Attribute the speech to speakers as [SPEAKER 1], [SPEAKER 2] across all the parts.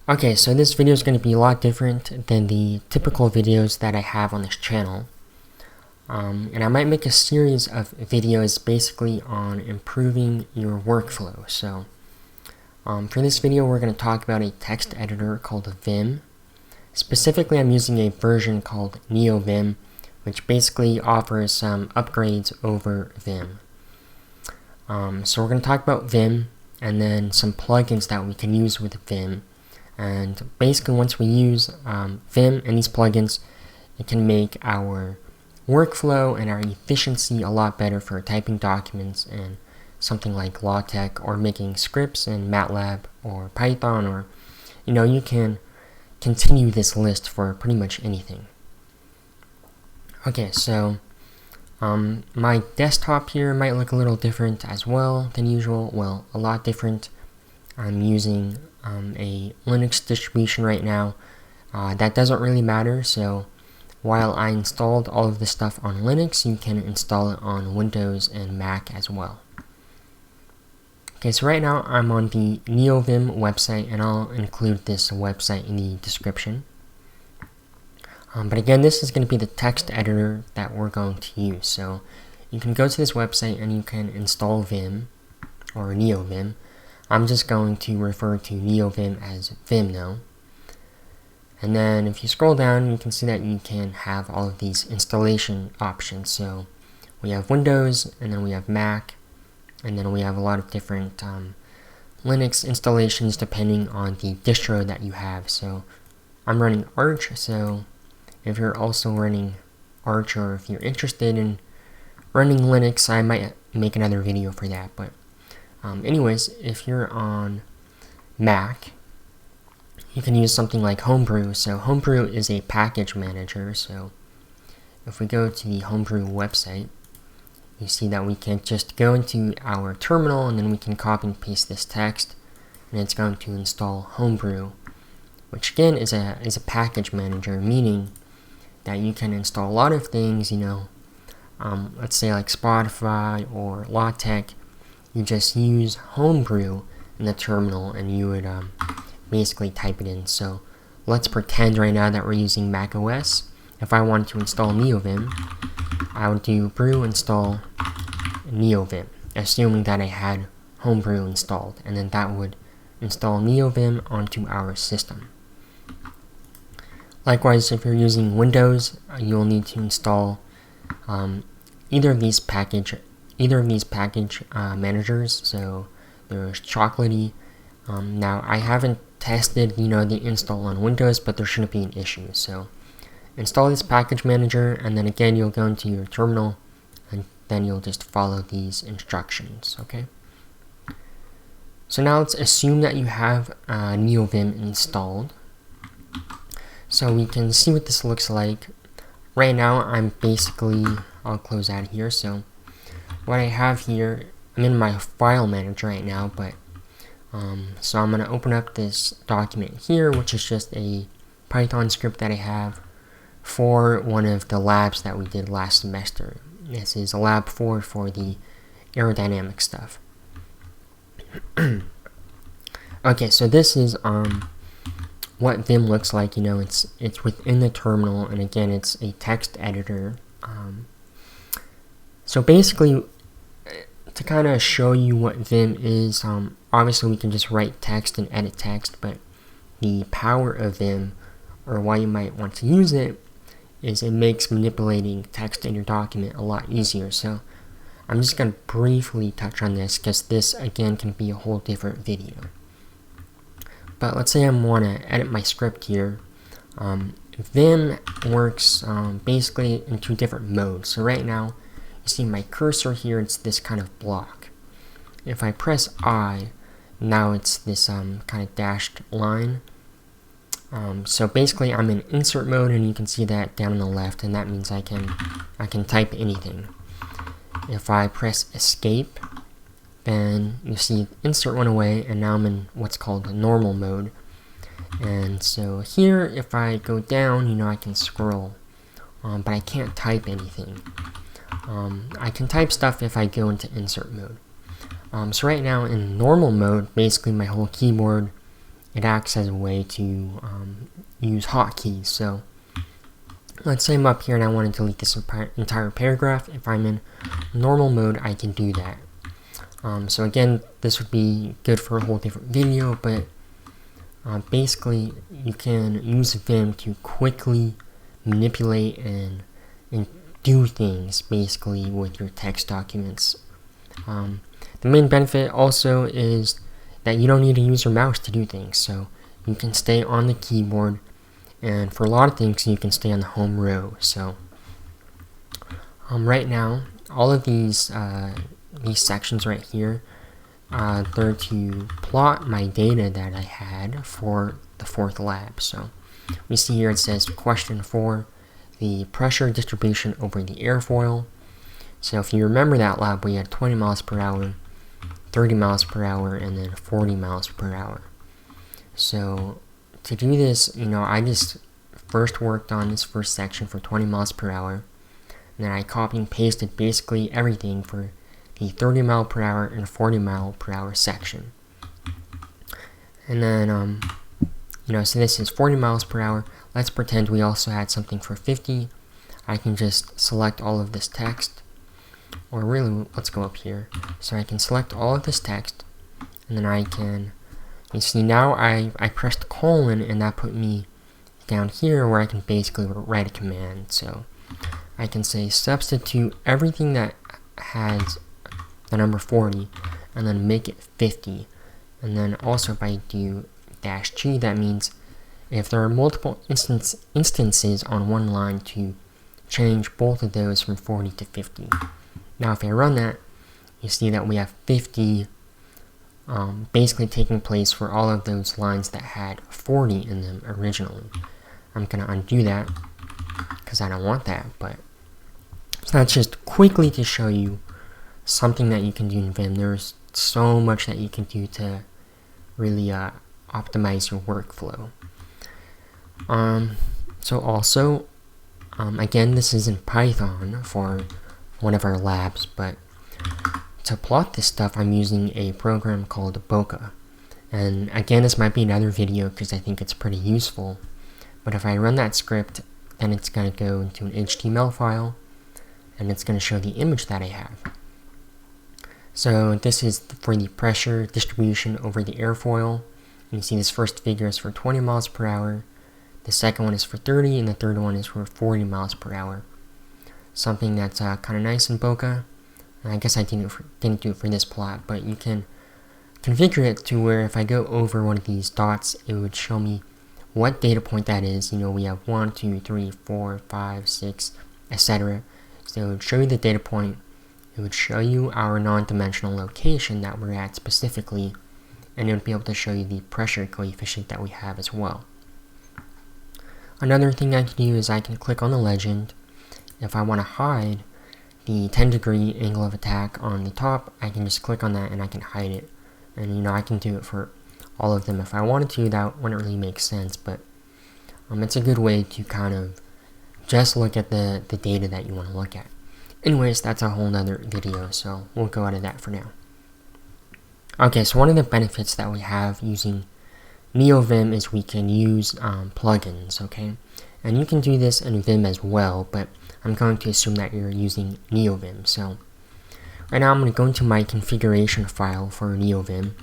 [SPEAKER 1] Okay, so this video is going to be a lot different than the typical videos that I have on this channel. And I might make a series of videos basically on improving your workflow. So for this video, we're going to talk about a text editor called Vim. Specifically, I'm using a version called Neovim, which basically offers some upgrades over Vim. So we're going to talk about Vim and then some plugins that we can use with Vim. And basically, once we use Vim and these plugins, it can make our workflow and our efficiency a lot better for typing documents in something like LaTeX, or making scripts in MATLAB or Python, or you can continue this list for pretty much anything. Okay, so my desktop here might look a little different as well than usual. Well, a lot different. I'm using a Linux distribution right now. That doesn't really matter, so while I installed all of this stuff on Linux, you can install it on Windows and Mac as well. Okay, so right now I'm on the Neovim website, and I'll include this website in the description. But again, this is going to be the text editor that we're going to use. So you can go to this website and you can install Vim or Neovim. I'm just going to refer to Neovim as Vim now. And then if you scroll down, you can see that you can have all of these installation options. So we have Windows, and then we have Mac, and then we have a lot of different Linux installations depending on the distro that you have. So I'm running Arch, so if you're also running Arch, or if you're interested in running Linux, I might make another video for that. But anyways, if you're on Mac, you can use something like Homebrew. So Homebrew is a package manager. So if we go to the Homebrew website, you see that we can just go into our terminal, and then we can copy and paste this text, and it's going to install Homebrew, which again is a package manager, meaning that you can install a lot of things. Let's say like Spotify or LaTeX. You just use Homebrew in the terminal, and you would basically type it in. So let's pretend right now that we're using Mac OS. If I wanted to install Neovim, I would do brew install Neovim, assuming that I had Homebrew installed, and then that would install Neovim onto our system. Likewise, if you're using Windows, you'll need to install either of these package managers. So there's Chocolatey. Now I haven't tested the install on Windows, but there shouldn't be an issue. So install this package manager, and then again you'll go into your terminal, and then you'll just follow these instructions. Okay, so now let's assume that you have Neovim installed, so we can see what this looks like. Right now I'll close out here. So what I have here, I'm in my file manager right now, but so I'm going to open up this document here, which is just a Python script that I have for one of the labs that we did last semester. This is a lab 4 for the aerodynamic stuff. Okay, so this is what Vim looks like. It's within the terminal, and again, it's a text editor. So basically, to kind of show you what Vim is, obviously we can just write text and edit text, but the power of Vim, or why you might want to use it, is it makes manipulating text in your document a lot easier. So I'm just going to briefly touch on this, because this again can be a whole different video. But let's say I want to edit my script here. Vim works basically in two different modes. So right now, you see my cursor here, it's this kind of block. If I press I, now it's this kind of dashed line. So basically I'm in insert mode, and you can see that down on the left, and that means I can type anything. If I press escape, then you see insert went away, and now I'm in what's called normal mode. And so here, if I go down, I can scroll, but I can't type anything. I can type stuff if I go into insert mode. So right now in normal mode, basically my whole keyboard it acts as a way to use hotkeys. So let's say I'm up here and I want to delete this entire paragraph. If I'm in normal mode, I can do that. So again, this would be good for a whole different video, but basically you can use Vim to quickly manipulate and do things basically with your text documents. The main benefit also is that you don't need to use your mouse to do things, so you can stay on the keyboard, and for a lot of things you can stay on the home row. So right now all of these sections right here, they're to plot my data that I had for the 4th lab. So we see here it says question 4, the pressure distribution over the airfoil. So if you remember that lab, we had 20 miles per hour, 30 miles per hour, and then 40 miles per hour. So to do this, I just first worked on this first section for 20 miles per hour, and then I copy and pasted basically everything for the 30 mile per hour and 40 mile per hour section. And then, so this is 40 miles per hour. Let's pretend we also had something for 50. I can just select all of this text, or really, let's go up here. So I can select all of this text, and then I can, you see now I pressed colon, and that put me down here where I can basically write a command. So I can say substitute everything that has the number 40 and then make it 50. And then also if I do -G, that means if there are multiple instances on one line, to change both of those from 40 to 50. Now if I run that, you see that we have 50 basically taking place for all of those lines that had 40 in them originally. I'm going to undo that because I don't want that, but so that's just quickly to show you something that you can do in Vim. There's so much that you can do to really optimize your workflow. So also, again, this is in Python for one of our labs, but to plot this stuff, I'm using a program called Bokeh. And again, this might be another video because I think it's pretty useful. But if I run that script, then it's going to go into an HTML file, and it's going to show the image that I have. So this is for the pressure distribution over the airfoil. You see this first figure is for 20 miles per hour, the second one is for 30, and the third one is for 40 miles per hour. Something that's kind of nice in Bokeh. And I guess I didn't do it for this plot, but you can configure it to where if I go over one of these dots, it would show me what data point that is. We have 1, 2, 3, 4, 5, 6, etc. So it would show you the data point, it would show you our non-dimensional location that we're at specifically, and it would be able to show you the pressure coefficient that we have as well. Another thing I can do is I can click on the legend. If I want to hide the 10-degree angle of attack on the top, I can just click on that and I can hide it. And I can do it for all of them if I wanted to. That wouldn't really make sense, but it's a good way to kind of just look at the data that you want to look at. Anyways, that's a whole nother video, so we'll go out of that for now. Okay, so one of the benefits that we have using Neovim is we can use plugins, okay? And you can do this in Vim as well, but I'm going to assume that you're using Neovim. So right now I'm going to go into my configuration file for Neovim,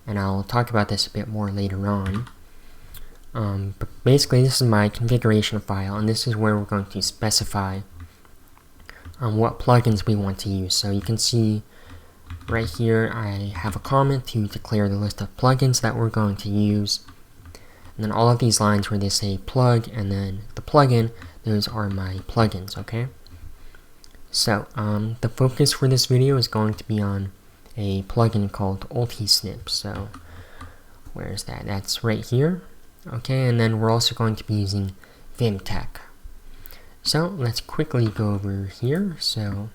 [SPEAKER 1] and I'll talk about this a bit more later on. But basically this is my configuration file, and this is where we're going to specify what plugins we want to use. So you can see right here I have a comment to declare the list of plugins that we're going to use, and then all of these lines where they say plug and then the plugin, those are my plugins, okay? So the focus for this video is going to be on a plugin called Ultisnips. So where is that? That's right here, okay? And then we're also going to be using Vim-tex. So let's quickly go over here. So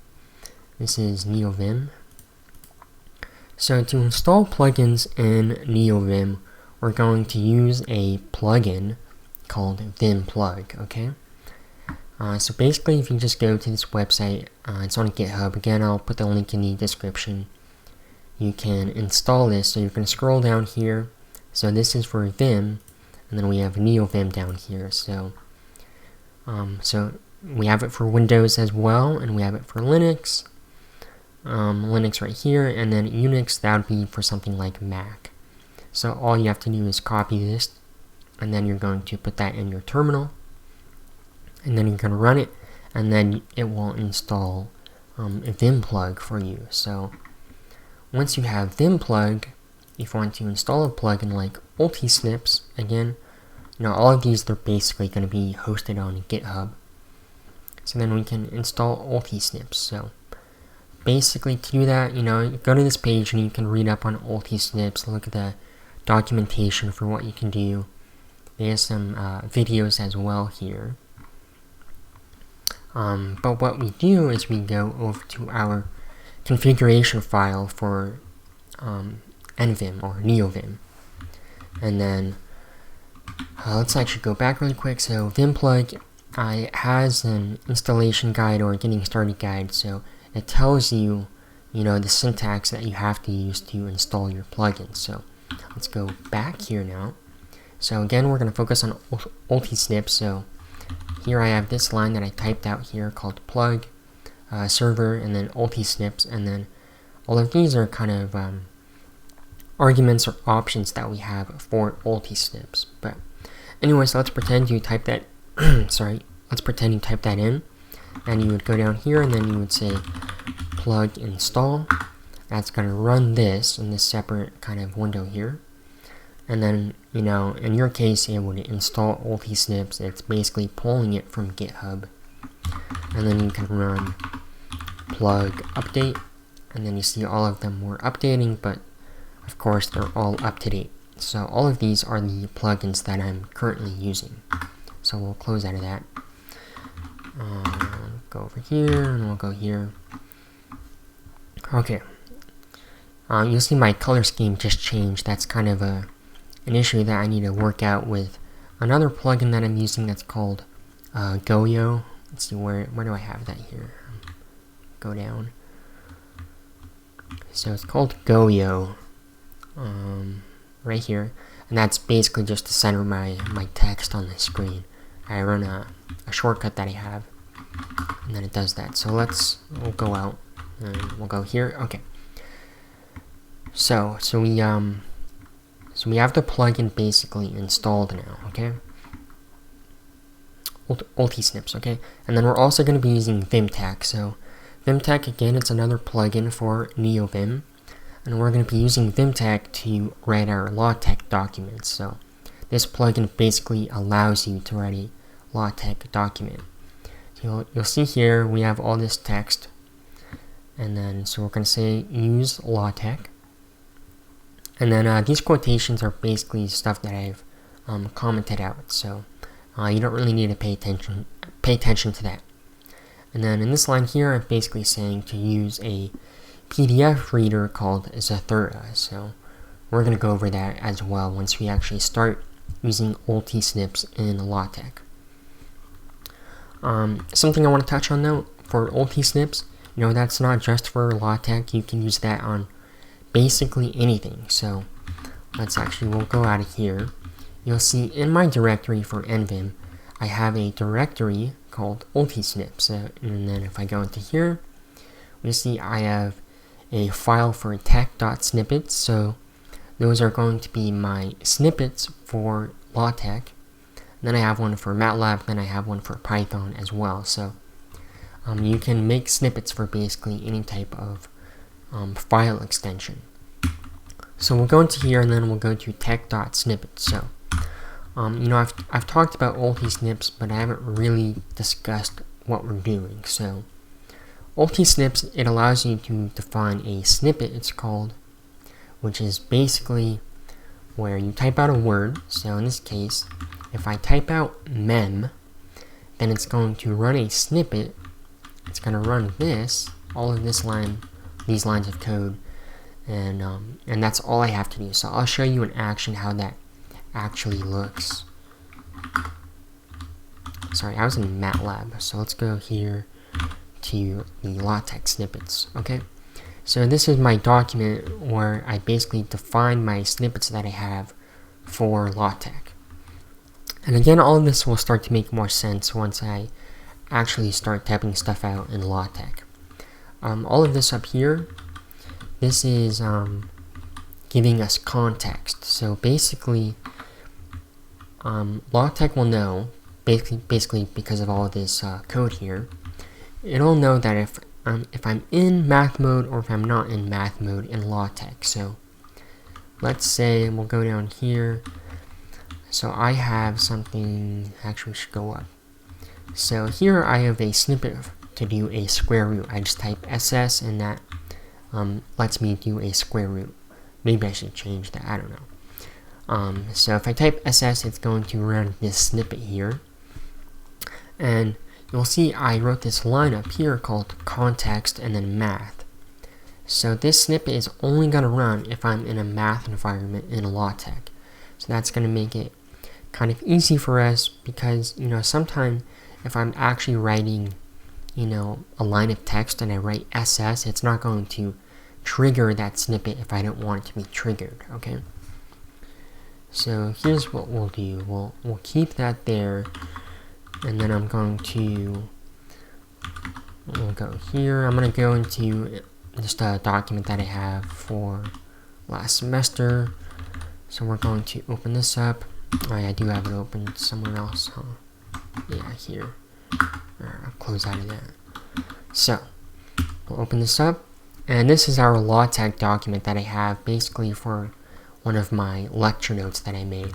[SPEAKER 1] this is Neovim. So to install plugins in Neovim, we're going to use a plugin called Vim-plug, okay? So basically if you just go to this website, it's on GitHub. Again, I'll put the link in the description. You can install this. So you're going to scroll down here So this is for Vim, and then we have Neovim down here. So we have it for Windows as well, and we have it for Linux. Linux right here, and then Unix, that would be for something like Mac. So all you have to do is copy this, and then you're going to put that in your terminal, and then you're going to run it, and then it will install Vim-plug for you. So once you have Vim-plug, if you want to install a plugin like Ultisnips, again, all of these, they're basically going to be hosted on GitHub. So then we can install Ultisnips. So basically, to do that, go to this page and you can read up on Ultisnips, look at the documentation for what you can do. There's some videos as well here. But what we do is we go over to our configuration file for NVim or Neovim. And then let's actually go back really quick. So Vim-plug has an installation guide or getting started guide. So it tells you, the syntax that you have to use to install your plugin. So let's go back here now. So again, we're going to focus on Ultisnips. So here I have this line that I typed out here called plug, server, and then Ultisnips, and then all of these are kind of arguments or options that we have for Ultisnips. But anyways, let's pretend you type that. Let's pretend you type that in, and you would go down here, and then you would say plug install. That's going to run this in this separate kind of window here. And then, in your case, it would install Ultisnips. It's basically pulling it from GitHub. And then you can run plug update. And then you see all of them were updating, but of course, they're all up to date. So all of these are the plugins that I'm currently using. So we'll close out of that. Go over here, and we'll go here. Okay. You'll see my color scheme just changed. That's kind of an issue that I need to work out with another plugin that I'm using that's called Goyo. Let's see, where do I have that here? Go down. So it's called Goyo, right here, and that's basically just to center my text on the screen. I run a shortcut that I have, and then it does that. So we'll go out, and we'll go here. Okay. So we have the plugin basically installed now, okay? Ultisnips, okay? And then we're also going to be using Vim-tex. So Vim-tex, again, it's another plugin for Neovim, and we're going to be using Vim-tex to write our LaTeX documents. So this plugin basically allows you to write a LaTeX document. So you'll see here we have all this text, and then so we're going to say use LaTeX. And then these quotations are basically stuff that I've commented out, so you don't really need to pay attention to that. And then in this line here, I'm basically saying to use a PDF reader called Zathura. So we're going to go over that as well once we actually start using Ultisnips in LaTeX. Something I want to touch on though for Ultisnips, that's not just for LaTeX. You can use that on basically anything. So we'll go out of here. You'll see in my directory for NVim, I have a directory called Ultisnips. And then if I go into here, we see I have a file for tech.snippets. So those are going to be my snippets for LaTeX. Then I have one for MATLAB, then I have one for Python as well. So you can make snippets for basically any type of file extension. So we'll go into here, and then we'll go to tech.snippets. So I've talked about Ultisnips, but I haven't really discussed what we're doing. So Ultisnips, it allows you to define a snippet, it's called, which is basically where you type out a word. So in this case, if I type out mem, then it's going to run a snippet. It's going to run all of these lines of code, and that's all I have to do. So I'll show you in action how that actually looks. Sorry, I was in MATLAB, so let's go here to the LaTeX snippets. Okay, so this is my document where I basically define my snippets that I have for LaTeX. And again, all of this will start to make more sense once I actually start typing stuff out in LaTeX. All of this up here, this is giving us context. So basically, LaTeX will know, basically because of all of this code here, it'll know that if I'm in math mode or if I'm not in math mode in LaTeX. So let's say we'll go down here. So I have something, actually we should go up. So here I have a snippet to do a square root. I just type SS and that lets me do a square root. Maybe I should change that, I don't know. So if I type SS, it's going to run this snippet here. And you'll see I wrote this line up here called context and then math. So this snippet is only going to run if I'm in a math environment in LaTeX. So that's going to make it kind of easy for us because, sometimes if I'm actually writing, a line of text and I write SS, it's not going to trigger that snippet if I don't want it to be triggered, okay? So here's what we'll do. We'll keep that there, and then we'll go here. I'm going to go into just a document that I have for last semester. So we're going to open this up. I do have it open somewhere else, huh? Yeah, here. I'll close out of that. So we'll open this up, and this is our LaTeX document that I have basically for one of my lecture notes that I made.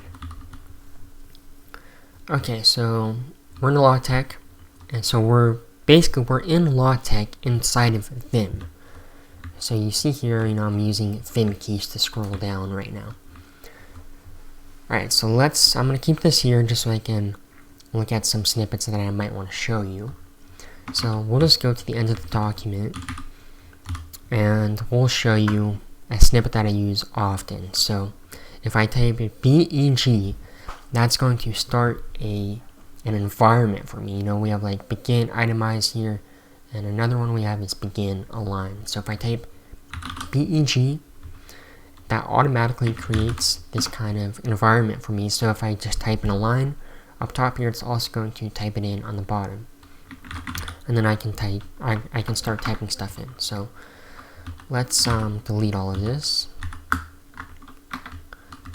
[SPEAKER 1] Okay, so we're in LaTeX, and so we're in LaTeX inside of Vim. So you see here, I'm using Vim keys to scroll down right now. Alright, so I'm going to keep this here just so I can look at some snippets that I might want to show you. So we'll just go to the end of the document, and we'll show you a snippet that I use often. So if I type BEG, that's going to start an environment for me. We have like begin itemized here, and another one we have is begin align. So if I type BEG, that automatically creates this kind of environment for me. So if I just type in a line up top here, it's also going to type it in on the bottom, and then I can start typing stuff in. So let's delete all of this.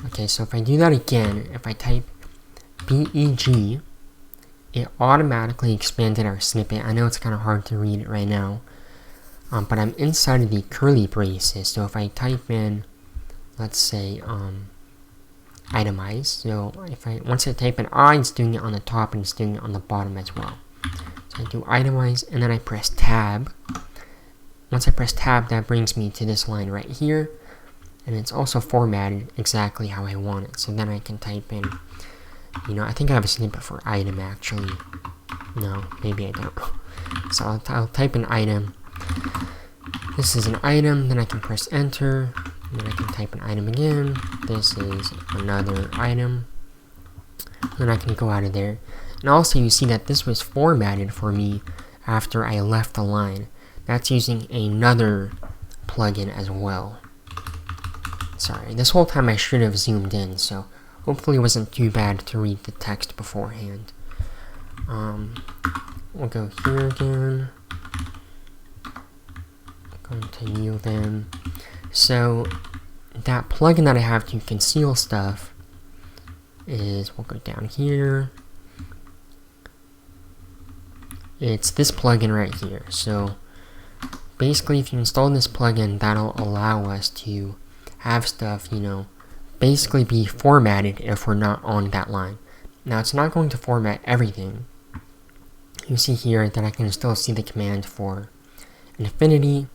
[SPEAKER 1] Okay, so if I do that again, if I type BEG, it automatically expanded our snippet. I know it's kind of hard to read it right now, but I'm inside of the curly braces. So if I type in, let's say, itemize, so once I type in I, it's doing it on the top and it's doing it on the bottom as well. So I do itemize, and then I press tab. Once I press tab, that brings me to this line right here, and it's also formatted exactly how I want it. So then I can type in, I think I have a snippet for item actually. No, maybe I don't. So I'll type in item. This is an item, then I can press enter, and then I can type an item again. This is another item. Then I can go out of there. And also you see that this was formatted for me after I left the line. That's using another plugin as well. Sorry, this whole time I should have zoomed in, so hopefully it wasn't too bad to read the text beforehand. We'll go here again. Going to Neovim. So that plugin that I have to conceal stuff is, we'll go down here. It's this plugin right here. So basically, if you install this plugin, that'll allow us to have stuff, basically be formatted if we're not on that line. Now, it's not going to format everything. You see here that I can still see the command for infinity,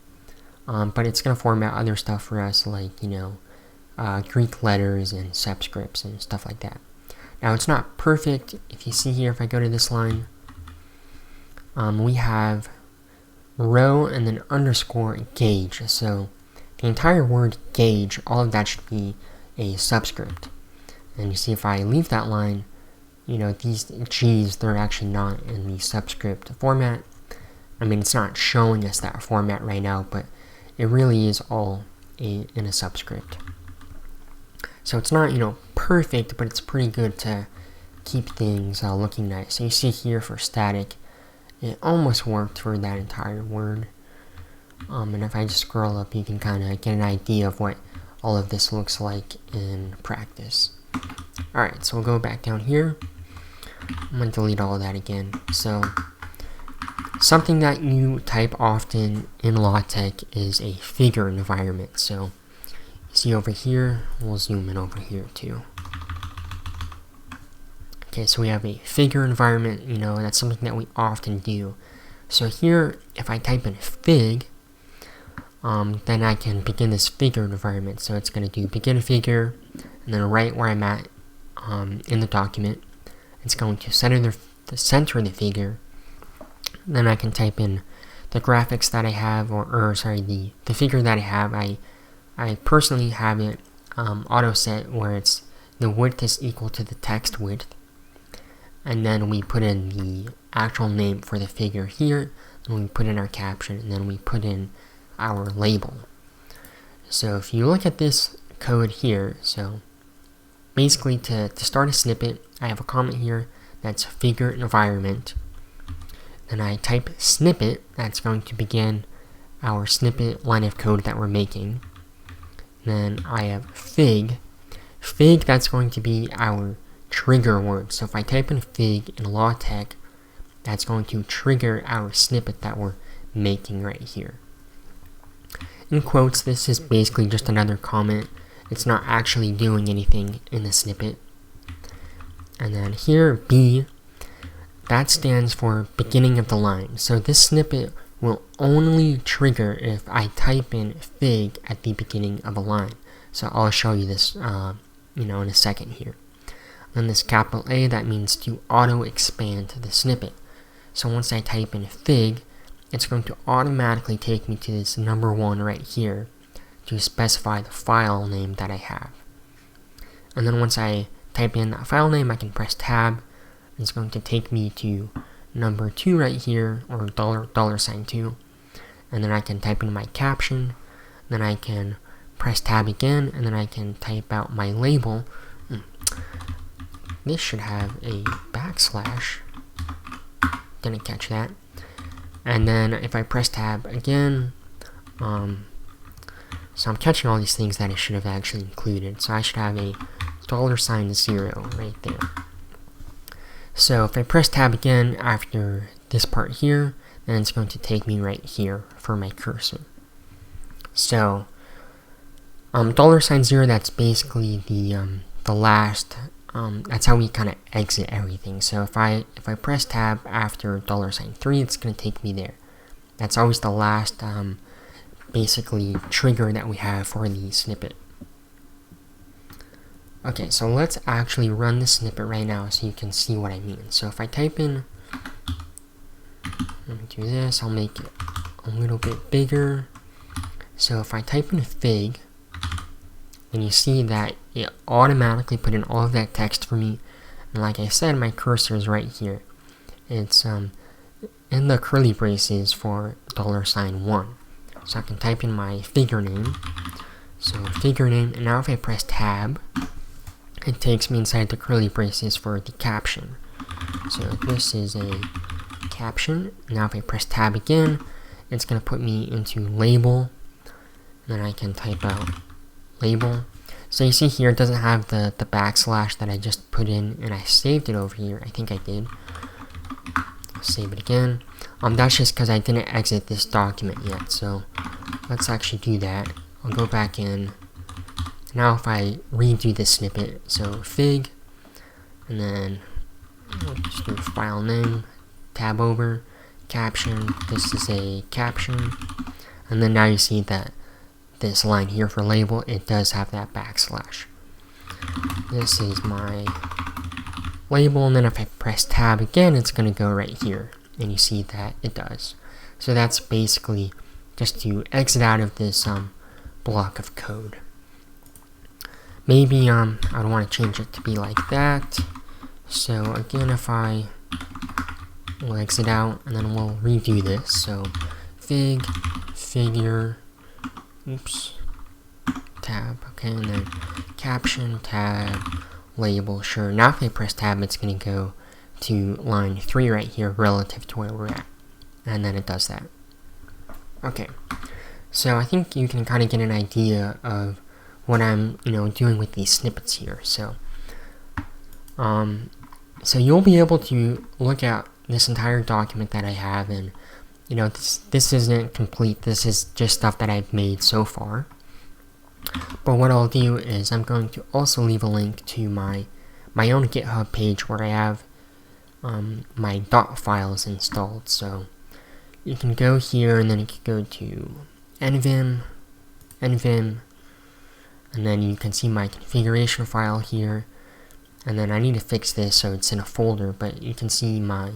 [SPEAKER 1] but it's going to format other stuff for us, like, Greek letters and subscripts and stuff like that. Now, it's not perfect. If you see here, if I go to this line, we have row and then underscore gauge. So the entire word gauge, all of that should be a subscript. And you see if I leave that line, these G's, they're actually not in the subscript format. I mean, it's not showing us that format right now, but it really is all in a subscript. So it's not, perfect, but it's pretty good to keep things looking nice. So you see here for static, it almost worked for that entire word. And if I just scroll up, you can kind of get an idea of what all of this looks like in practice. Alright, so we'll go back down here. I'm going to delete all of that again. So something that you type often in LaTeX is a figure environment. So you see over here, we'll zoom in over here too. Okay, so we have a figure environment, that's something that we often do. So here, if I type in fig, then I can begin this figure environment. So it's going to do begin figure, and then right where I'm at in the document, it's going to center the figure. Then I can type in the graphics that I have, the figure that I have. I personally have it auto set where it's the width is equal to the text width. And then we put in the actual name for the figure here, and we put in our caption, and then we put in our label. So if you look at this code here, so basically to start a snippet, I have a comment here that's figure environment. Then I type snippet, that's going to begin our snippet line of code that we're making. Then I have fig, that's going to be our trigger word. So if I type in fig in LaTeX, that's going to trigger our snippet that we're making right here. In quotes, this is basically just another comment. It's not actually doing anything in the snippet. And then here, B, that stands for beginning of the line. So this snippet will only trigger if I type in fig at the beginning of a line. So I'll show you this, in a second here. Then this capital A, that means to auto-expand the snippet. So once I type in fig, it's going to automatically take me to this number 1 right here to specify the file name that I have. And then once I type in that file name, I can press tab. It's going to take me to number 2 right here, or $2. And then I can type in my caption. Then I can press tab again, and then I can type out my label. This should have a backslash. Didn't catch that. And then if I press tab again, so I'm catching all these things that I should have actually included. So I should have a $0 right there. So if I press tab again after this part here, then it's going to take me right here for my cursor. So $0, that's basically the last. That's how we kind of exit everything. So if I press tab after $3, it's going to take me there. That's always the last basically trigger that we have for the snippet. Okay, so let's actually run the snippet right now so you can see what I mean. So if I type in, let me do this, I'll make it a little bit bigger. So if I type in fig, then you see that it automatically put in all of that text for me. And like I said, my cursor is right here. It's in the curly braces for $1. So I can type in my figure name. So figure name, and now if I press tab, it takes me inside the curly braces for the caption. So this is a caption. Now if I press tab again, it's going to put me into label. And then I can type out label. So you see here, it doesn't have the backslash that I just put in, and I saved it over here. I think I did. Save it again. That's just because I didn't exit this document yet. So let's actually do that. I'll go back in. Now if I redo this snippet, so fig, and then we'll just do file name, tab over, caption, this is a caption, and then now you see that this line here for label, it does have that backslash. This is my label, and then if I press tab again, it's going to go right here, and you see that it does. So that's basically just to exit out of this block of code. Maybe I don't want to change it to be like that. So again, if we'll exit out, and then we'll redo this. So fig, figure, oops, tab, okay, and then caption, tab, label, sure. Now if I press tab, it's going to go to line 3 right here relative to where we're at, and then it does that. Okay, so I think you can kind of get an idea of what I'm, doing with these snippets here. So you'll be able to look at this entire document that I have, and this isn't complete. This is just stuff that I've made so far. But what I'll do is I'm going to also leave a link to my own GitHub page where I have my dot files installed. So you can go here, and then you can go to Nvim, and then you can see my configuration file here. And then I need to fix this so it's in a folder, but you can see my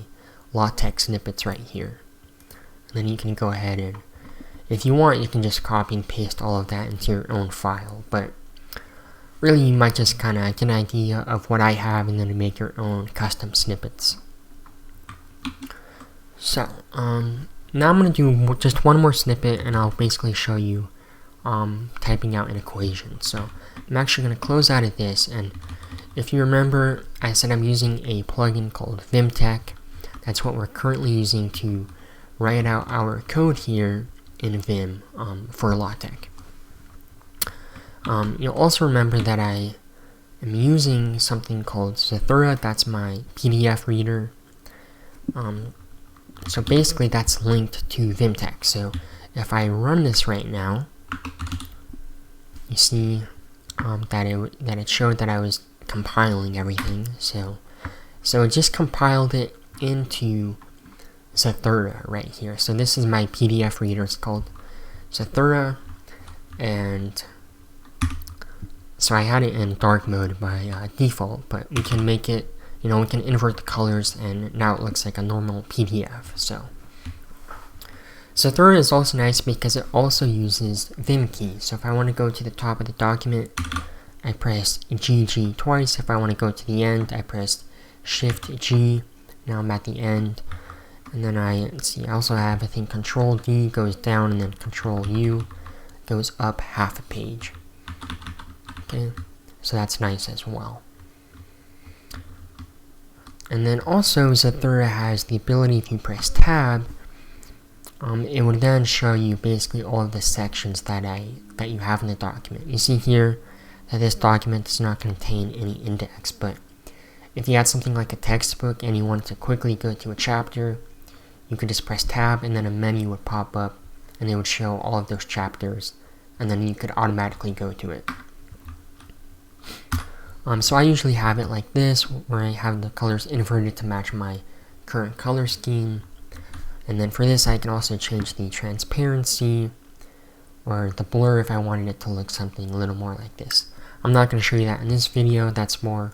[SPEAKER 1] LaTeX snippets right here. And then you can go ahead and, if you want, you can just copy and paste all of that into your own file. But really, you might just kind of get an idea of what I have and then make your own custom snippets. So, now I'm going to do just one more snippet, and I'll basically show you typing out an equation. So I'm actually going to close out of this, and if you remember, I said I'm using a plugin called Vim-tex. That's what we're currently using to write out our code here in Vim for LaTeX. You'll also remember that I am using something called Zathura. That's my PDF reader. So basically that's linked to Vim-tex. So if I run this right now, you see that it showed that I was compiling everything. So it just compiled it into Zathura right here. So this is my PDF reader. It's called Zathura, and so I had it in dark mode by default, but we can make it, we can invert the colors, and now it looks like a normal PDF. So Zathura is also nice because it also uses Vim keys. So if I want to go to the top of the document, I press GG twice. If I want to go to the end, I press Shift G. Now I'm at the end. And then I also have, I think, Control D goes down, and then Control U goes up half a page. Okay, so that's nice as well. And then also Zathura has the ability, if you press Tab, it would then show you basically all of the sections that you have in the document. You see here that this document does not contain any index, but if you had something like a textbook and you wanted to quickly go to a chapter, you could just press Tab, and then a menu would pop up, and it would show all of those chapters, and then you could automatically go to it. So I usually have it like this, where I have the colors inverted to match my current color scheme. And then for this, I can also change the transparency or the blur if I wanted it to look something a little more like this. I'm not going to show you that in this video. That's more,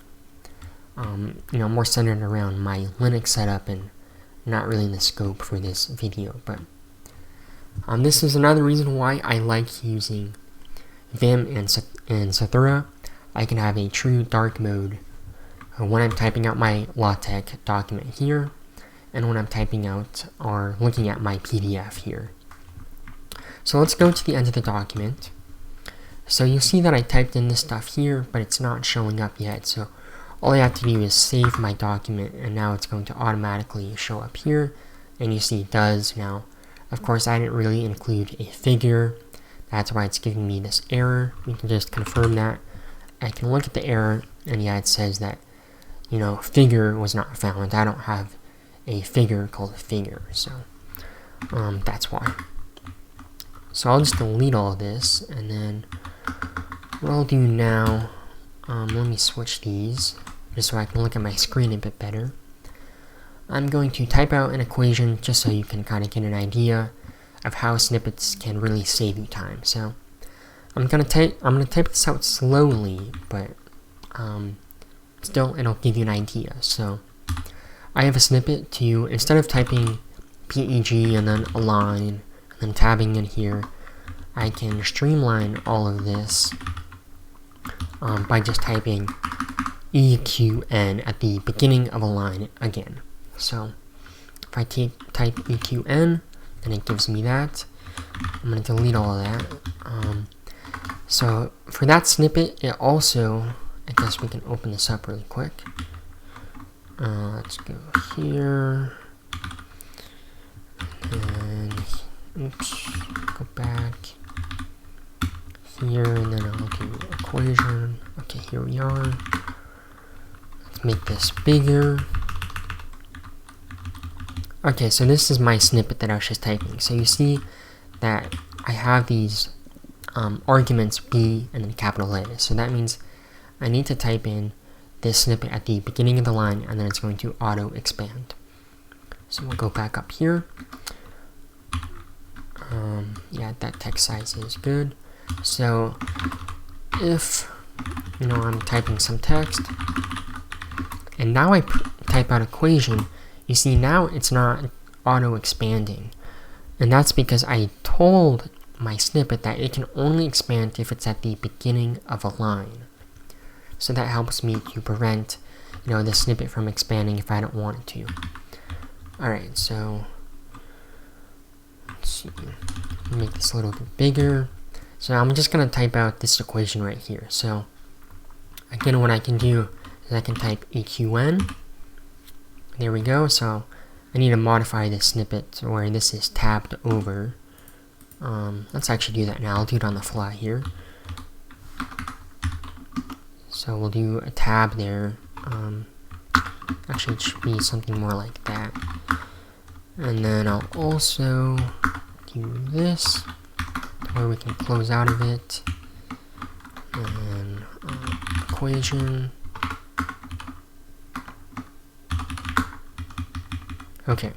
[SPEAKER 1] more centered around my Linux setup and not really in the scope for this video. But this is another reason why I like using Vim and Zathura. I can have a true dark mode when I'm typing out my LaTeX document here, and when I'm typing out or looking at my PDF here. So let's go to the end of the document. So you'll see that I typed in this stuff here, but it's not showing up yet. So all I have to do is save my document, and now it's going to automatically show up here, and you see it does. Now, of course, I didn't really include a figure. That's why it's giving me this error. We can just confirm that. I can look at the error, and yeah, it says that, figure was not found. I don't have a figure called a figure, so that's why. So I'll just delete all of this, and then what I'll do now, let me switch these just so I can look at my screen a bit better. I'm going to type out an equation just so you can kind of get an idea of how snippets can really save you time. So I'm gonna type this out slowly, but still it'll give you an idea. So I have a snippet to, instead of typing PEG and then a line and then tabbing in here, I can streamline all of this by just typing EQN at the beginning of a line again. So if I type EQN, then it gives me that. I'm going to delete all of that. So for that snippet, it also, I guess we can open this up really quick. Let's go here, and oops, go back here, and then I'll do equation. Okay, here we are. Let's make this bigger. Okay, so this is my snippet that I was just typing. So you see that I have these arguments B and then capital A. So that means I need to type in this snippet at the beginning of the line, and then it's going to auto expand. So we'll go back up here. Yeah, that text size is good. So if I'm typing some text, and now I type out equation, you see now it's not auto expanding, and that's because I told my snippet that it can only expand if it's at the beginning of a line. So that helps me to prevent the snippet from expanding if I don't want it to. Alright, so let's see, make this a little bit bigger. So I'm just going to type out this equation right here. So again, what I can do is I can type EQN. There we go. So I need to modify this snippet where this is tabbed over. Let's actually do that now. I'll do it on the fly here. So we'll do a tab there. Actually, it should be something more like that. And then I'll also do this where we can close out of it. And then equation. Okay.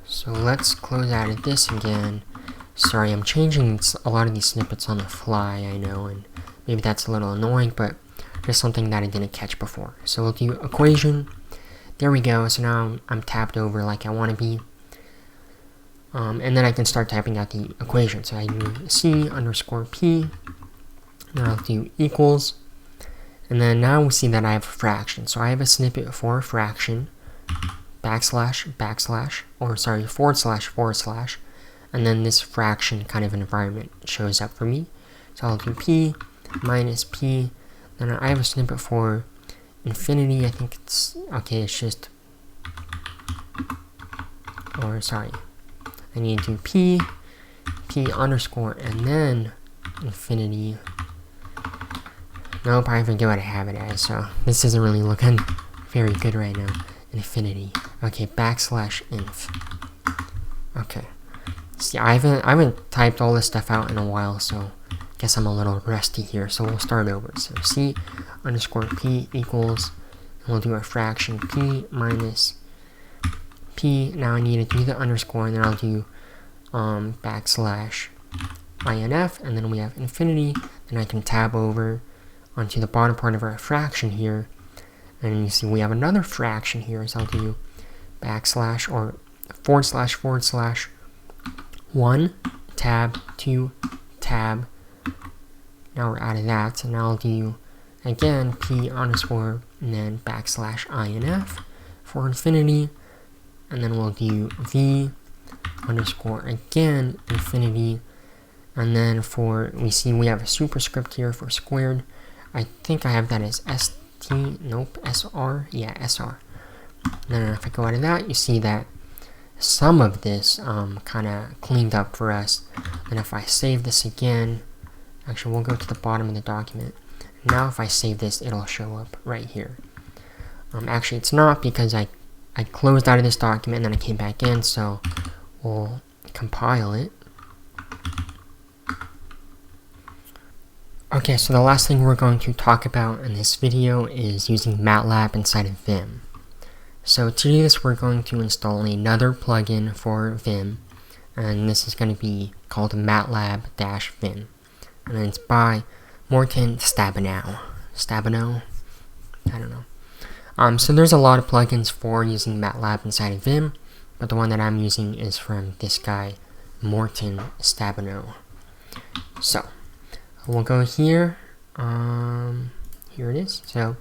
[SPEAKER 1] So let's close out of this again. Sorry, I'm changing a lot of these snippets on the fly, I know, and maybe that's a little annoying, but just something that I didn't catch before. So we'll do equation. There we go. So now I'm tabbed over like I want to be. And then I can start typing out the equation. So I do C underscore P. Then I'll do equals. And then now we see that I have a fraction. So I have a snippet for a fraction. Backslash, backslash, or sorry, forward slash, and then this fraction kind of environment shows up for me. So I'll do P minus P. Then I have a snippet for infinity. I think it's okay. It's just, or sorry, I need to do P underscore, and then infinity. Nope, I forget what I have it as. So this isn't really looking very good right now. Infinity. Okay, backslash inf. Okay. See, I haven't typed all this stuff out in a while, so I guess I'm a little rusty here. So we'll start over. So C underscore P equals, and we'll do a fraction P minus P. Now I need to do the underscore, and then I'll do backslash inf, and then we have infinity. Then I can tab over onto the bottom part of our fraction here. And you see we have another fraction here, so I'll do backslash or forward slash 1 tab 2 tab. Now we're out of that, so now I'll do again P underscore and then backslash inf for infinity, and then we'll do V underscore again infinity, and then for we have a superscript here for squared. I think I have that as nope, SR, yeah, SR. Then if I go out of that, you see that some of this kind of cleaned up for us. And if I save this again, actually we'll go to the bottom of the document. Now if I save this, it'll show up right here. Actually it's not, because I closed out of this document and then I came back in, so we'll compile it. Okay, so the last thing we're going to talk about in this video is using MATLAB inside of Vim. So to do this, we're going to install another plugin for Vim, and this is going to be called matlab-vim, and it's by Morten Stabenow. I don't know. So there's a lot of plugins for using MATLAB inside of Vim, but the one that I'm using is from this guy, Morten Stabenow. So we'll go here. Here it is. So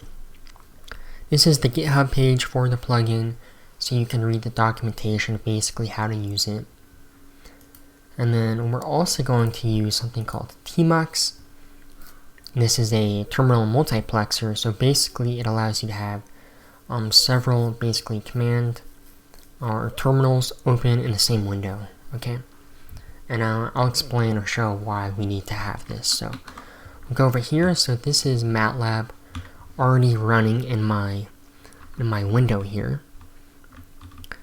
[SPEAKER 1] this is the GitHub page for the plugin, so you can read the documentation of basically how to use it. And then we're also going to use something called tmux. This is a terminal multiplexer, so basically it allows you to have several basically command or terminals open in the same window, okay? And I'll explain or show why we need to have this. So we'll go over here. So this is MATLAB already running in my window here.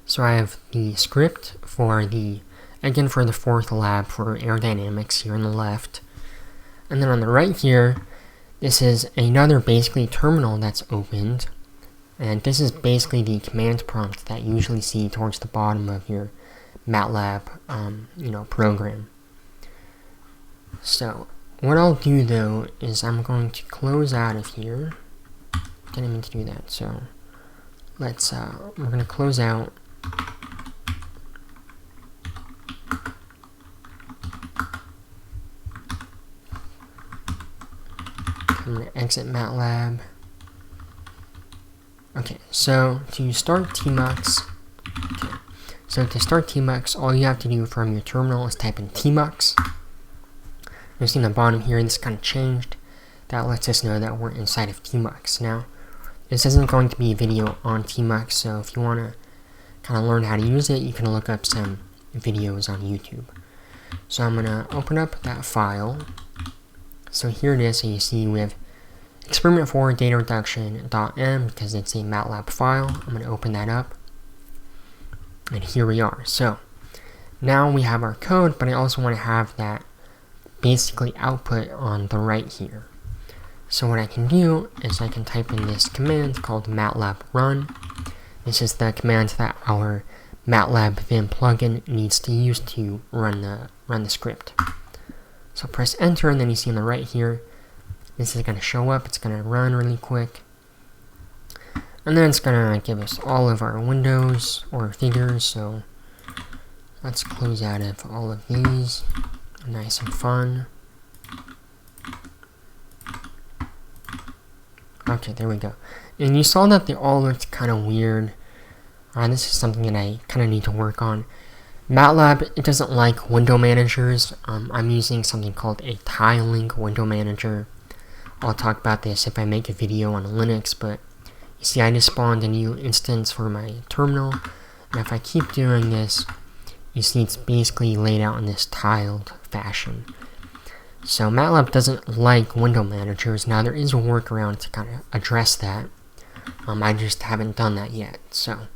[SPEAKER 1] So I have the script for the fourth lab for aerodynamics here on the left. And then on the right here, this is another basically terminal that's opened. And this is basically the command prompt that you usually see towards the bottom of your MATLAB program. So what I'll do though is I'm going to close out of here. Didn't mean to do that. So let's we're going to close out. I'm going to exit MATLAB. Okay, so to start tmux, all you have to do from your terminal is type in tmux. You'll see in the bottom here, this kind of changed. That lets us know that we're inside of tmux. Now, this isn't going to be a video on tmux, so if you want to kind of learn how to use it, you can look up some videos on YouTube. So I'm going to open up that file. So here it is. So you see we have experiment 4 data reduction.m because it's a MATLAB file. I'm going to open that up. And here we are. So now we have our code, but I also want to have that basically output on the right here. So what I can do is I can type in this command called matlab run. This is the command that our matlab-vim plugin needs to use to run the script. So press enter, and then you see on the right here, this is going to show up. It's going to run really quick. And then it's going to give us all of our windows or figures. So let's close out of all of these. Nice and fun. Okay, there we go. And you saw that they all looked kind of weird. This is something that I kind of need to work on. MATLAB, it doesn't like window managers. I'm using something called a tiling window manager. I'll talk about this if I make a video on Linux, but you see I just spawned a new instance for my terminal, and if I keep doing this, you see it's basically laid out in this tiled fashion. So MATLAB doesn't like window managers. Now there is a workaround to kind of address that. I just haven't done that yet. So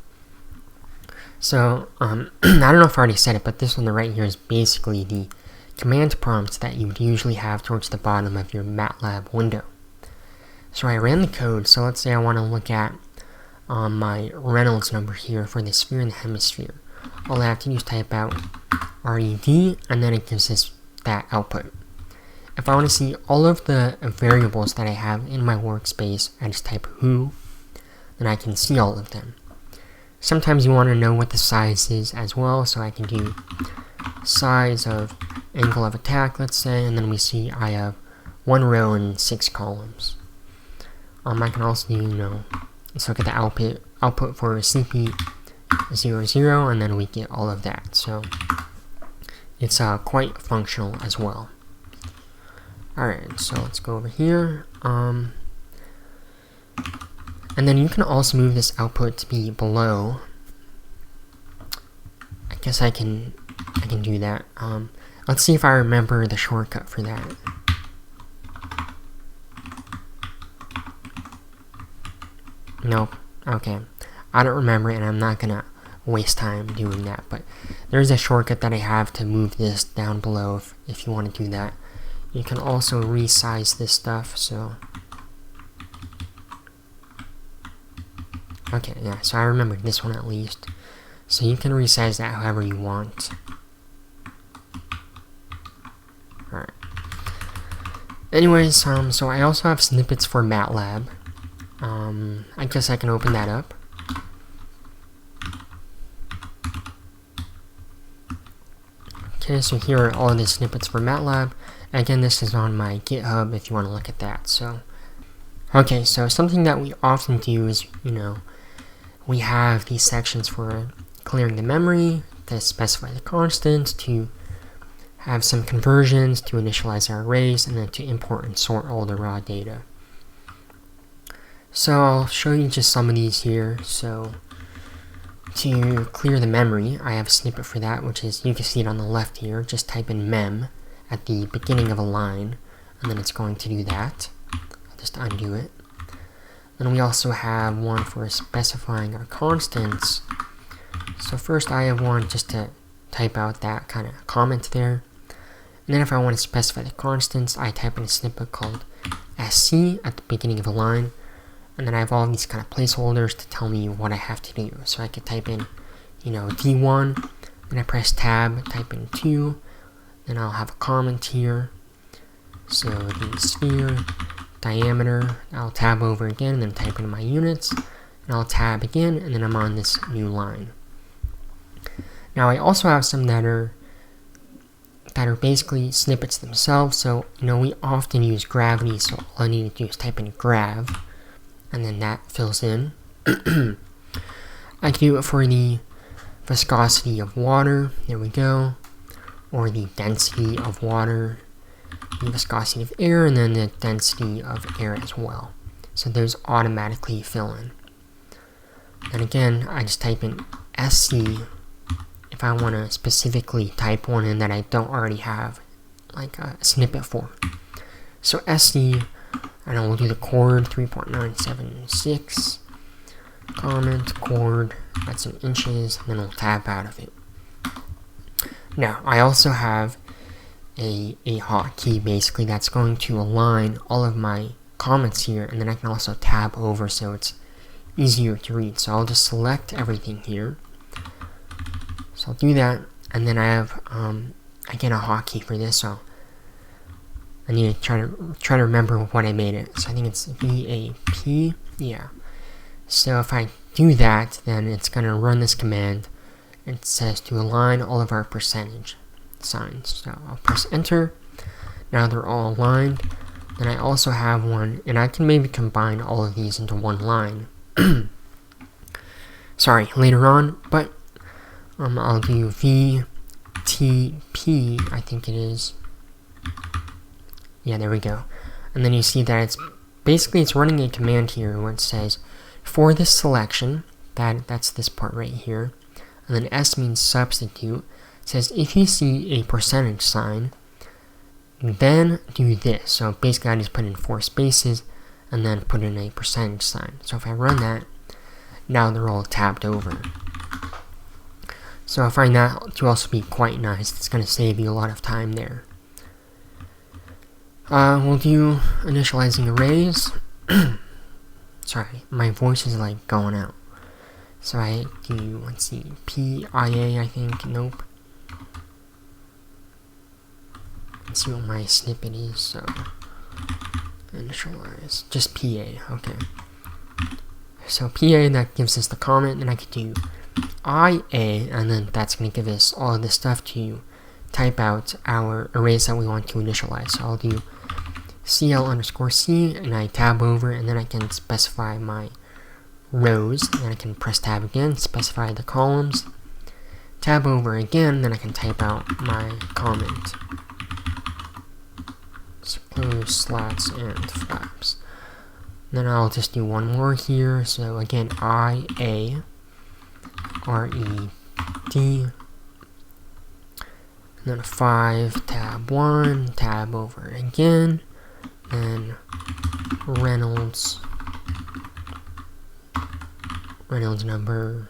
[SPEAKER 1] I don't know if I already said it, but this on the right here is basically the command prompts that you would usually have towards the bottom of your MATLAB window. So I ran the code. So let's say I want to look at my Reynolds number here for the sphere and the hemisphere. All I have to do is type out red, and then it gives us that output. If I want to see all of the variables that I have in my workspace, I just type who, then I can see all of them. Sometimes you want to know what the size is as well, so I can do size of angle of attack, let's say, and then we see I have 1 row and 6 columns. I can also do, let's look at the output for CP00, and then we get all of that. So it's quite functional as well. Alright, so let's go over here. And then you can also move this output to be below. I guess I can do that. Let's see if I remember the shortcut for that. Nope. Okay. I don't remember it, and I'm not gonna waste time doing that, but there's a shortcut that I have to move this down below if you want to do that. You can also resize this stuff, so okay, yeah, so I remember this one at least. So you can resize that however you want. Alright. Anyways, so I also have snippets for MATLAB. I guess I can open that up. Okay, so here are all of the snippets for MATLAB. Again, this is on my GitHub if you want to look at that. So, okay, so something that we often do is, we have these sections for clearing the memory, to specify the constants, to have some conversions to initialize our arrays, and then to import and sort all the raw data. So I'll show you just some of these here. So to clear the memory, I have a snippet for that, which is, you can see it on the left here. Just type in mem at the beginning of a line, and then it's going to do that. I'll just undo it. Then we also have one for specifying our constants. So first I have one just to type out that kind of comment there. And then if I want to specify the constants, I type in a snippet called sc at the beginning of a line. And then I have all these kind of placeholders to tell me what I have to do. So I could type in, d1, then I press tab, type in 2, then I'll have a comment here. So the sphere diameter, I'll tab over again, and then type in my units, and I'll tab again, and then I'm on this new line. Now I also have some that are basically snippets themselves. So we often use gravity, so all I need to do is type in grav, and then that fills in. I can do it for the viscosity of water, there we go, or the density of water, the viscosity of air, and then the density of air as well. So those automatically fill in. And again, I just type in sc if I want to specifically type one in that I don't already have like a snippet for. So sc, and we'll do the chord 3.976, comment chord, that's in inches, and then we'll tab out of it. Now I also have a hotkey basically that's going to align all of my comments here, and then I can also tab over so it's easier to read. So I'll just select everything here. So I'll do that, and then I have again a hotkey for this, so I need to try to remember what I made it. So I think it's VAP, yeah. So if I do that, then it's going to run this command. It says to align all of our percentage signs. So I'll press enter. Now they're all aligned. Then I also have one, and I can maybe combine all of these into one line. Sorry, later on, but I'll do VTP, I think it is. Yeah, there we go. And then you see that it's running a command here where it says, for this selection, that's this part right here, and then S means substitute. It says if you see a percentage sign, then do this. So basically I just put in 4 spaces and then put in a percentage sign. So if I run that, now they're all tabbed over. So I find that to also be quite nice. It's going to save you a lot of time there. We'll do initializing arrays. Sorry, my voice is like going out. So I do, let's see, PIA, I think, nope. Let's see what my snippet is, so initialize, just PA, okay. So PA, that gives us the comment, and I could do IA, and then that's going to give us all of this stuff to type out our arrays that we want to initialize. So I'll do CL_C, and I tab over, and then I can specify my rows, and then I can press tab again, specify the columns, tab over again, then I can type out my comment. So close slats and flaps. Then I'll just do one more here, so again, IA, RED, and then 5, tab 1, tab over again, and Reynolds number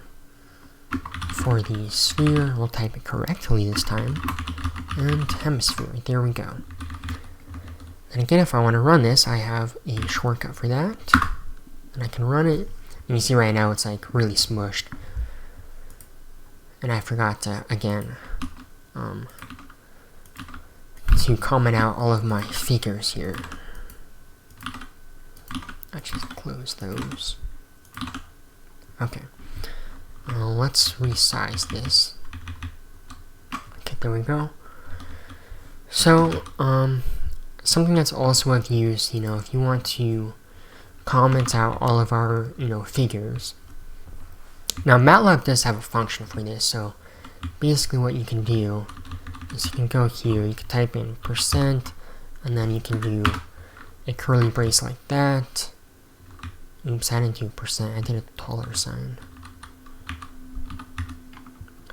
[SPEAKER 1] for the sphere, we'll type it correctly this time, and hemisphere, there we go. And again, if I want to run this, I have a shortcut for that, and I can run it, and you see right now it's like really smushed, and I forgot to, again, to comment out all of my figures here. I just close those. Okay, let's resize this. Okay, there we go. So, something that's also of use, if you want to comment out all of our, figures. Now, MATLAB does have a function for this, so basically what you can do So you can go here, you can type in %, and then you can do a curly brace like that. Oops, I didn't do %, I did a taller sign.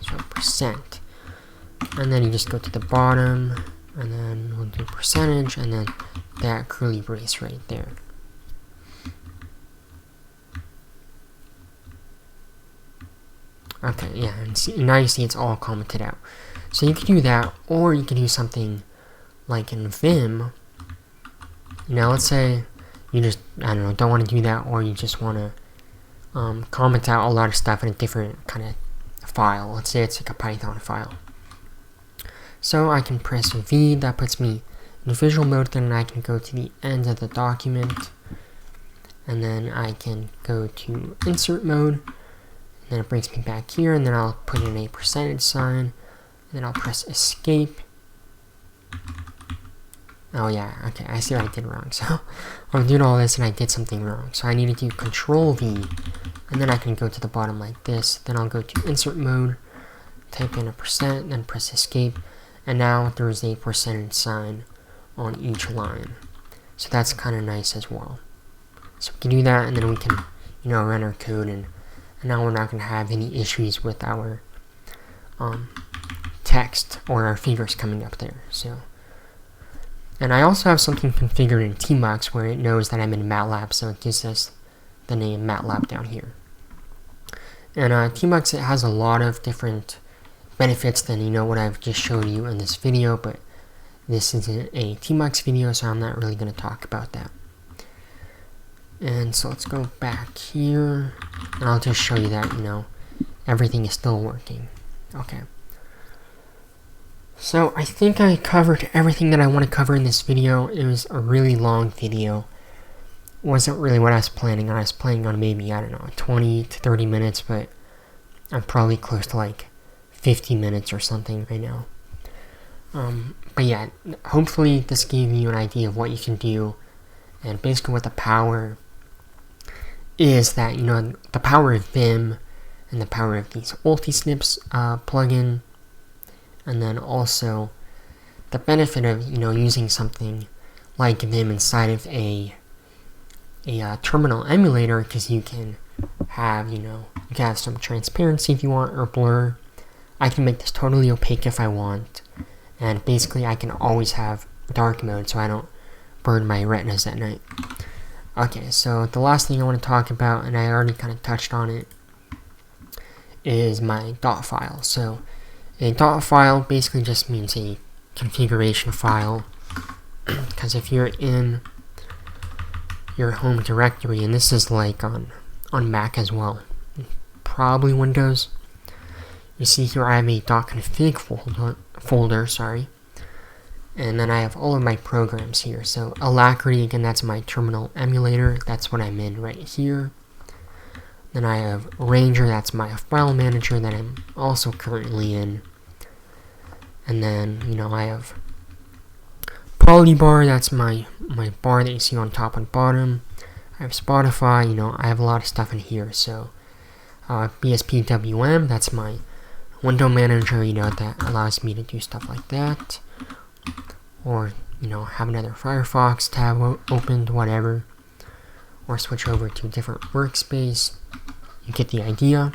[SPEAKER 1] So %. And then you just go to the bottom, and then we'll do %, and then that curly brace right there. Okay, yeah, and see, now you see it's all commented out. So you could do that, or you could do something like in Vim. You know, let's say you just, I don't know, don't want to do that, or you just want to comment out a lot of stuff in a different kind of file. Let's say it's like a Python file. So I can press V, that puts me in visual mode, then I can go to the end of the document, and then I can go to insert mode, and then it brings me back here, and then I'll put in a % sign, and then I'll press escape. Oh yeah, okay, I see what I did wrong. So I'm doing all this and I did something wrong. So I need to do Control V, and then I can go to the bottom like this. Then I'll go to insert mode, type in a %, then press escape, and now there's a % sign on each line. So that's kind of nice as well. So we can do that, and then we can, you know, run our code, and now we're not going to have any issues with our text or our figures coming up there. So, and I also have something configured in tmux where it knows that I'm in MATLAB, so it gives us the name MATLAB down here. And tmux, it has a lot of different benefits than, you know, what I've just showed you in this video, but this is a tmux video, so I'm not really going to talk about that. And so let's go back here, and I'll just show you that, you know, everything is still working. Okay. So I think I covered everything that I want to cover in this video. It was a really long video. Wasn't really what I was planning on. I was planning on maybe, I don't know, 20 to 30 minutes, but I'm probably close to like 50 minutes or something right now. But yeah, hopefully this gave you an idea of what you can do, and basically what the power is, that, you know, the power of Vim and the power of these Ultisnips plugin, and then also the benefit of, you know, using something like Vim inside of a terminal emulator, because you can have, you know, you can have some transparency if you want, or blur. I can make this totally opaque if I want, and basically I can always have dark mode so I don't burn my retinas at night. Okay, so the last thing I want to talk about, and I already kind of touched on it, is my dot file. So a dot file basically just means a configuration file, because if you're in your home directory, and this is like on Mac as well, probably Windows, you see here I have a .config folder, sorry, and then I have all of my programs here. So Alacrity, again, that's my terminal emulator, that's what I'm in right here. Then I have Ranger, that's my file manager that I'm also currently in. And then, you know, I have Polybar, that's my bar that you see on top and bottom. I have Spotify, you know, I have a lot of stuff in here. So BSPWM, that's my window manager, you know, that allows me to do stuff like that. Or, you know, have another Firefox tab opened, whatever. Or switch over to a different workspace. You get the idea.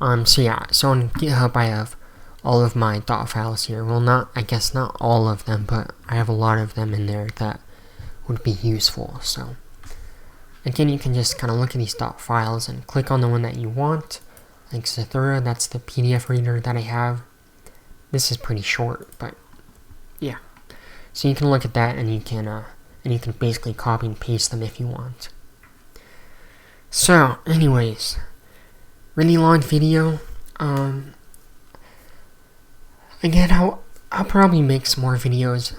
[SPEAKER 1] So yeah, so on GitHub I have all of my dot files here. Well, I guess not all of them, but I have a lot of them in there that would be useful. So again, you can just kind of look at these dot files and click on the one that you want. Like Zathura, that's the PDF reader that I have. This is pretty short, but yeah. So you can look at that, and you can basically copy and paste them if you want. So, anyways, really long video. Again, I'll probably make some more videos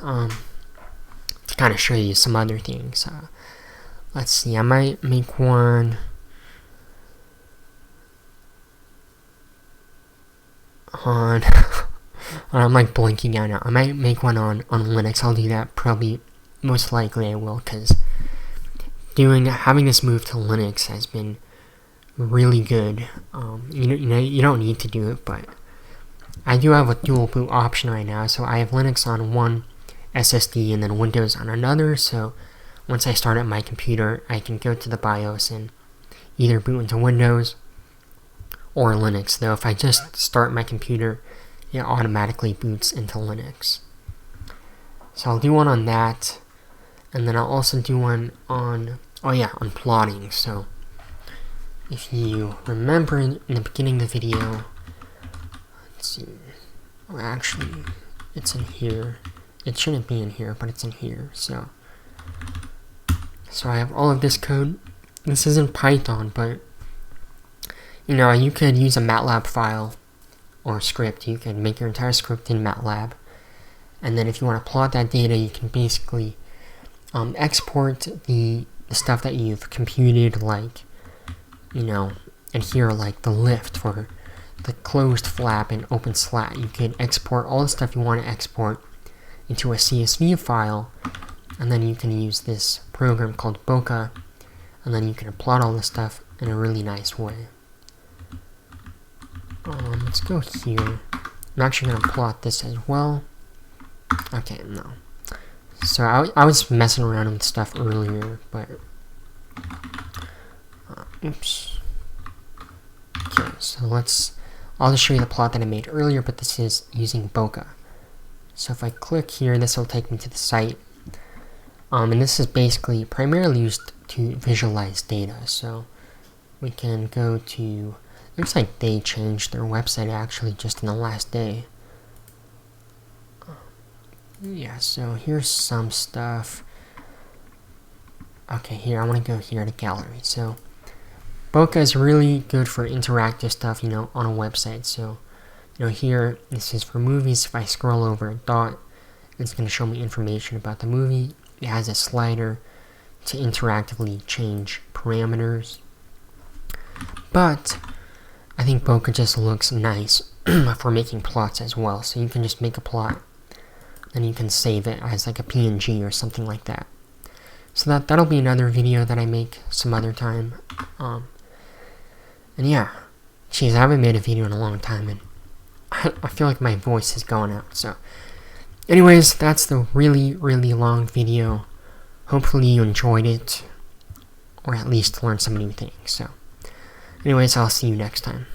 [SPEAKER 1] to kind of show you some other things. Let's see, I might make one on I'm like blinking out now. I might make one on Linux. I'll do that, probably, most likely I will, because having this move to Linux has been really good. You know, you don't need to do it, but I do have a dual boot option right now, so I have Linux on one SSD and then Windows on another, so once I start up my computer, I can go to the BIOS and either boot into Windows or Linux, though if I just start my computer, it automatically boots into Linux. So I'll do one on that, and then I'll also do one on, on plotting. So if you remember in the beginning of the video, let's see, actually it's in here. It shouldn't be in here, but it's in here. So I have all of this code. This isn't Python, but you could use a MATLAB file or script. You can make your entire script in MATLAB, and then if you want to plot that data, you can basically export the stuff that you've computed, like and here, like the lift for the closed flap and open slat. You can export all the stuff you want to export into a CSV file, and then you can use this program called Bokeh, and then you can plot all this stuff in a really nice way. Let's go here. I'm actually going to plot this as well. Okay, no. So I was messing around with stuff earlier, but oops. Okay, so I'll just show you the plot that I made earlier, but this is using Bokeh. So if I click here, this will take me to the site. And this is basically primarily used to visualize data. So we can go to, looks like they changed their website actually just in the last day. Yeah, so here's some stuff. Okay, here, I want to go here to gallery. So Bokeh is really good for interactive stuff, on a website. So, here, this is for movies. If I scroll over a dot, it's going to show me information about the movie. It has a slider to interactively change parameters. But I think Bokeh just looks nice for making plots as well. So you can just make a plot, and you can save it as like a PNG or something like that. So that'll be another video that I make some other time. And yeah, geez, I haven't made a video in a long time, and I feel like my voice is going out. So anyways, that's the really, really long video. Hopefully you enjoyed it, or at least learned some new things. So anyways, I'll see you next time.